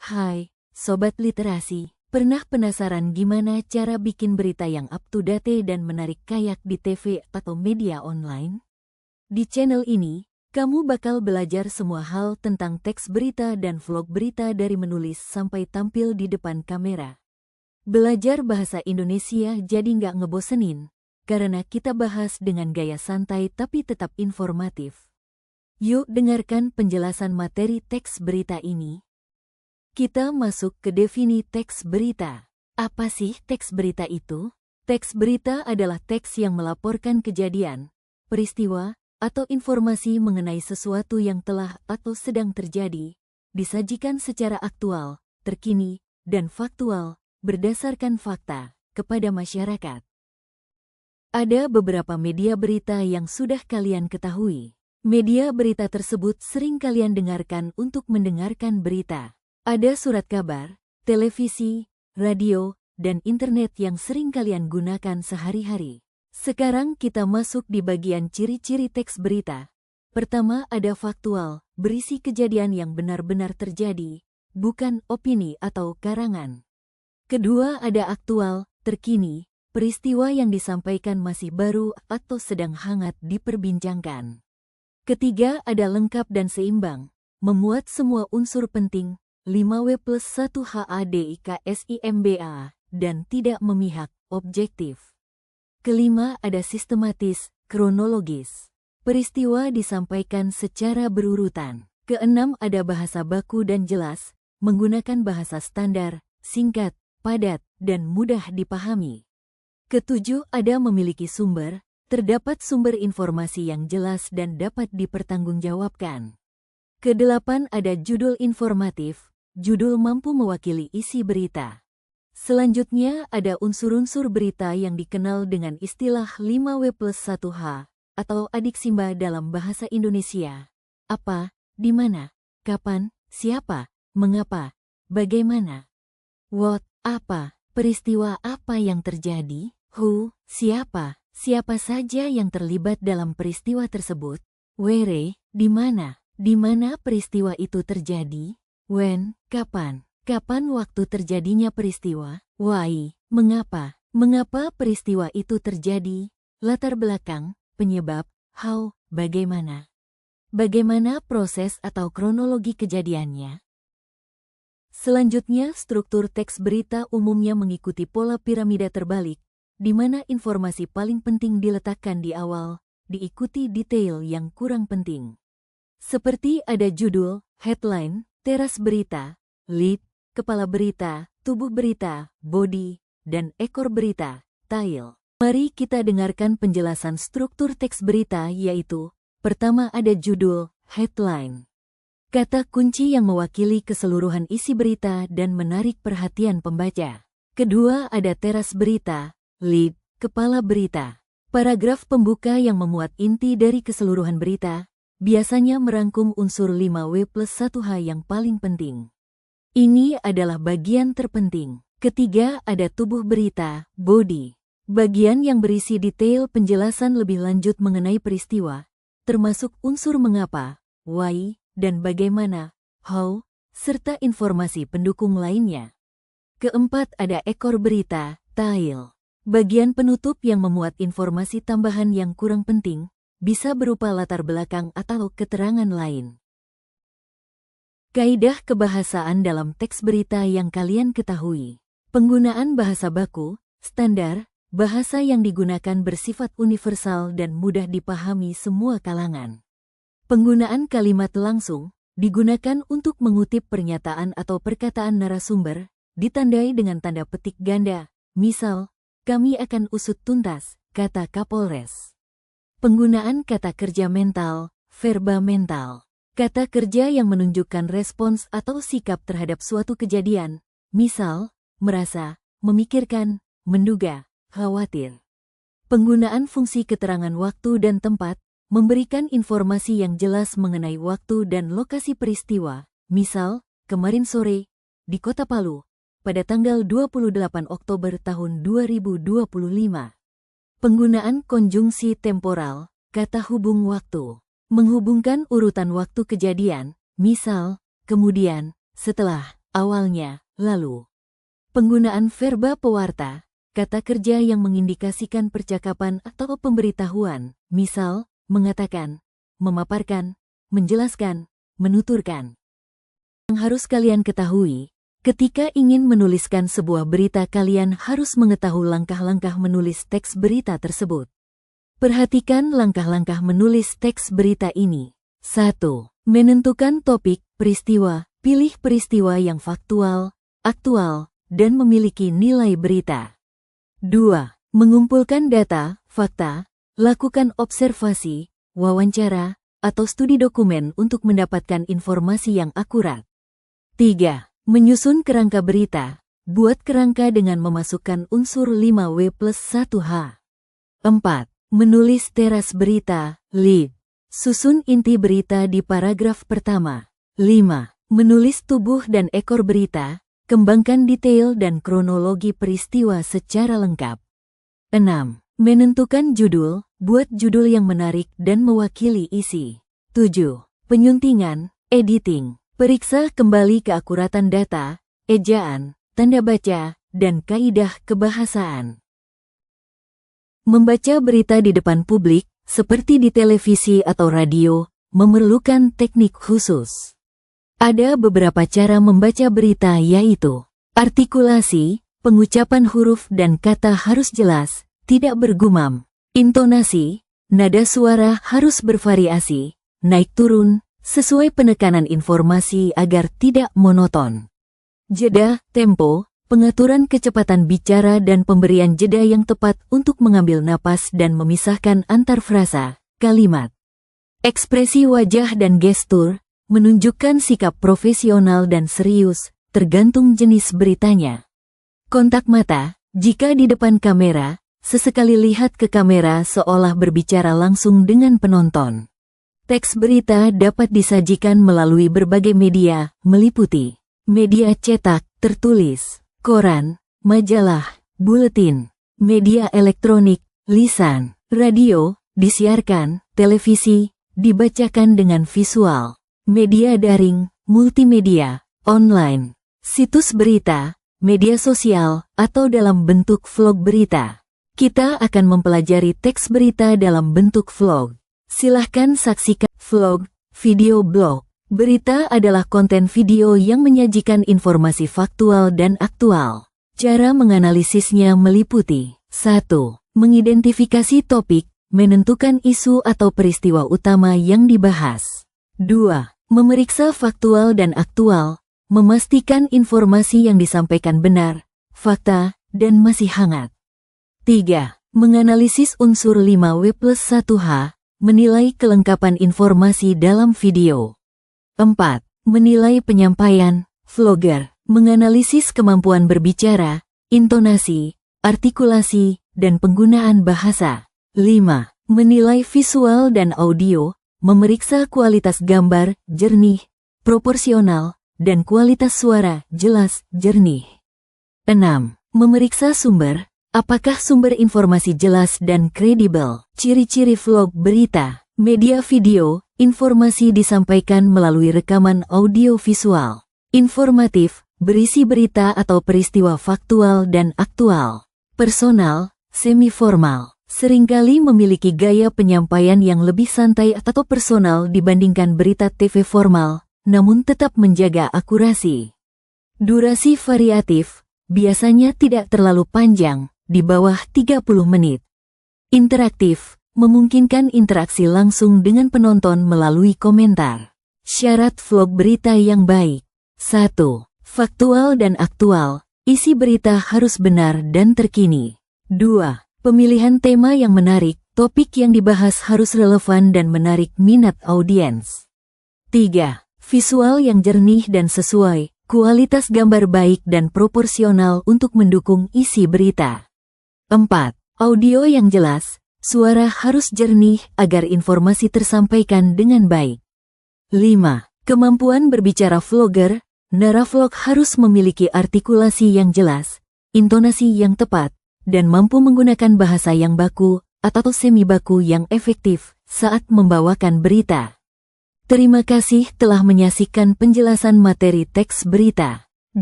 Hai, Sobat Literasi. Pernah penasaran gimana cara bikin berita yang up to date dan menarik kayak di TV atau media online? Di channel ini, kamu bakal belajar semua hal tentang teks berita dan vlog berita dari menulis sampai tampil di depan kamera. Belajar bahasa Indonesia jadi nggak ngebosenin, karena kita bahas dengan gaya santai tapi tetap informatif. Yuk dengarkan penjelasan materi teks berita ini. Kita masuk ke definisi teks berita. Apa sih teks berita itu? Teks berita adalah teks yang melaporkan kejadian, peristiwa, atau informasi mengenai sesuatu yang telah atau sedang terjadi, disajikan secara aktual, terkini, dan faktual, berdasarkan fakta, kepada masyarakat. Ada beberapa media berita yang sudah kalian ketahui. Media berita tersebut sering kalian dengarkan untuk mendengarkan berita. Ada surat kabar, televisi, radio, dan internet yang sering kalian gunakan sehari-hari. Sekarang kita masuk di bagian ciri-ciri teks berita. Pertama ada faktual, berisi kejadian yang benar-benar terjadi, bukan opini atau karangan. Kedua ada aktual, terkini, peristiwa yang disampaikan masih baru atau sedang hangat diperbincangkan. Ketiga ada lengkap dan seimbang, memuat semua unsur penting, 5W+1 HADIKSIMBA, dan tidak memihak, objektif. Kelima ada sistematis, kronologis. Peristiwa disampaikan secara berurutan. Keenam ada bahasa baku dan jelas, menggunakan bahasa standar, singkat, padat, dan mudah dipahami. Ketujuh ada memiliki sumber, terdapat sumber informasi yang jelas dan dapat dipertanggungjawabkan. Kedelapan ada judul informatif, judul mampu mewakili isi berita. Selanjutnya ada unsur-unsur berita yang dikenal dengan istilah 5W+1H atau adiksimba dalam bahasa Indonesia. Apa, di mana, kapan, siapa, mengapa, bagaimana. What, apa, peristiwa apa yang terjadi, who, siapa saja yang terlibat dalam peristiwa tersebut, where, di mana peristiwa itu terjadi, when, kapan waktu terjadinya peristiwa, why, mengapa peristiwa itu terjadi, latar belakang, penyebab, how, bagaimana proses atau kronologi kejadiannya. Selanjutnya, struktur teks berita umumnya mengikuti pola piramida terbalik, di mana informasi paling penting diletakkan di awal, diikuti detail yang kurang penting. Seperti ada judul, headline, teras berita, lead, kepala berita, tubuh berita, body, dan ekor berita, tail. Mari kita dengarkan penjelasan struktur teks berita yaitu, pertama ada judul, headline. Kata kunci yang mewakili keseluruhan isi berita dan menarik perhatian pembaca. Kedua ada teras berita, lead, kepala berita. Paragraf pembuka yang memuat inti dari keseluruhan berita, biasanya merangkum unsur 5W+1H yang paling penting. Ini adalah bagian terpenting. Ketiga ada tubuh berita, body. Bagian yang berisi detail penjelasan lebih lanjut mengenai peristiwa, termasuk unsur mengapa, why, dan bagaimana, how, serta informasi pendukung lainnya. Keempat ada ekor berita, tail. Bagian penutup yang memuat informasi tambahan yang kurang penting, bisa berupa latar belakang atau keterangan lain. Kaidah kebahasaan dalam teks berita yang kalian ketahui. Penggunaan bahasa baku, standar, bahasa yang digunakan bersifat universal dan mudah dipahami semua kalangan. Penggunaan kalimat langsung, digunakan untuk mengutip pernyataan atau perkataan narasumber, ditandai dengan tanda petik ganda, misal, kami akan usut tuntas, kata Kapolres. Penggunaan kata kerja mental, verba mental. Kata kerja yang menunjukkan respons atau sikap terhadap suatu kejadian, misal, merasa, memikirkan, menduga, khawatir. Penggunaan fungsi keterangan waktu dan tempat, memberikan informasi yang jelas mengenai waktu dan lokasi peristiwa, misal, kemarin sore, di Kota Palu, pada tanggal 28 Oktober tahun 2025. Penggunaan konjungsi temporal, kata hubung waktu. Menghubungkan urutan waktu kejadian, misal, kemudian, setelah, awalnya, lalu. Penggunaan verba pewarta, kata kerja yang mengindikasikan percakapan atau pemberitahuan, misal, mengatakan, memaparkan, menjelaskan, menuturkan. Yang harus kalian ketahui, ketika ingin menuliskan sebuah berita kalian harus mengetahui langkah-langkah menulis teks berita tersebut. Perhatikan langkah-langkah menulis teks berita ini. 1. Menentukan topik, peristiwa, pilih peristiwa yang faktual, aktual, dan memiliki nilai berita. 2. Mengumpulkan data, fakta, lakukan observasi, wawancara, atau studi dokumen untuk mendapatkan informasi yang akurat. 3. Menyusun kerangka berita. Buat kerangka dengan memasukkan unsur 5W+1H. 4. Menulis teras berita, lead. Susun inti berita di paragraf pertama. 5. Menulis tubuh dan ekor berita. Kembangkan detail dan kronologi peristiwa secara lengkap. 6. Menentukan judul. Buat judul yang menarik dan mewakili isi. 7. Penyuntingan, editing. Periksa kembali keakuratan data, ejaan, tanda baca, dan kaidah kebahasaan. Membaca berita di depan publik, seperti di televisi atau radio, memerlukan teknik khusus. Ada beberapa cara membaca berita yaitu artikulasi, pengucapan huruf dan kata harus jelas, tidak bergumam. Intonasi, nada suara harus bervariasi, naik turun, sesuai penekanan informasi agar tidak monoton. Jeda, tempo, pengaturan kecepatan bicara dan pemberian jeda yang tepat untuk mengambil napas dan memisahkan antar frasa, kalimat. Ekspresi wajah dan gestur, menunjukkan sikap profesional dan serius, tergantung jenis beritanya. Kontak mata, jika di depan kamera, sesekali lihat ke kamera seolah berbicara langsung dengan penonton. Teks berita dapat disajikan melalui berbagai media, meliputi media cetak, tertulis, koran, majalah, buletin, media elektronik, lisan, radio, disiarkan, televisi, dibacakan dengan visual, media daring, multimedia, online, situs berita, media sosial, atau dalam bentuk vlog berita. Kita akan mempelajari teks berita dalam bentuk vlog. Silahkan saksikan vlog, video blog. Berita adalah konten video yang menyajikan informasi faktual dan aktual. Cara menganalisisnya meliputi 1. Mengidentifikasi topik, menentukan isu atau peristiwa utama yang dibahas. 2. Memeriksa faktual dan aktual, memastikan informasi yang disampaikan benar, fakta, dan masih hangat. 3. Menganalisis unsur 5W+1H, menilai kelengkapan informasi dalam video. 4. Menilai penyampaian, vlogger, menganalisis kemampuan berbicara, intonasi, artikulasi, dan penggunaan bahasa. 5. Menilai visual dan audio, memeriksa kualitas gambar, jernih, proporsional, dan kualitas suara, jelas, jernih. 6. Memeriksa sumber, apakah sumber informasi jelas dan kredibel. Ciri-ciri vlog berita, media video, informasi disampaikan melalui rekaman audio visual. Informatif, berisi berita atau peristiwa faktual dan aktual. Personal, semi-formal, seringkali memiliki gaya penyampaian yang lebih santai atau personal dibandingkan berita TV formal, namun tetap menjaga akurasi. Durasi variatif, biasanya tidak terlalu panjang, di bawah 30 menit. Interaktif, memungkinkan interaksi langsung dengan penonton melalui komentar. Syarat vlog berita yang baik. 1. Faktual dan aktual, isi berita harus benar dan terkini. 2. Pemilihan tema yang menarik, topik yang dibahas harus relevan dan menarik minat audiens. 3. Visual yang jernih dan sesuai, kualitas gambar baik dan proporsional untuk mendukung isi berita. 4. Audio yang jelas, suara harus jernih agar informasi tersampaikan dengan baik. 5. Kemampuan berbicara vlogger, naravlog harus memiliki artikulasi yang jelas, intonasi yang tepat, dan mampu menggunakan bahasa yang baku atau semi baku yang efektif saat membawakan berita. Terima kasih telah menyaksikan penjelasan materi teks berita.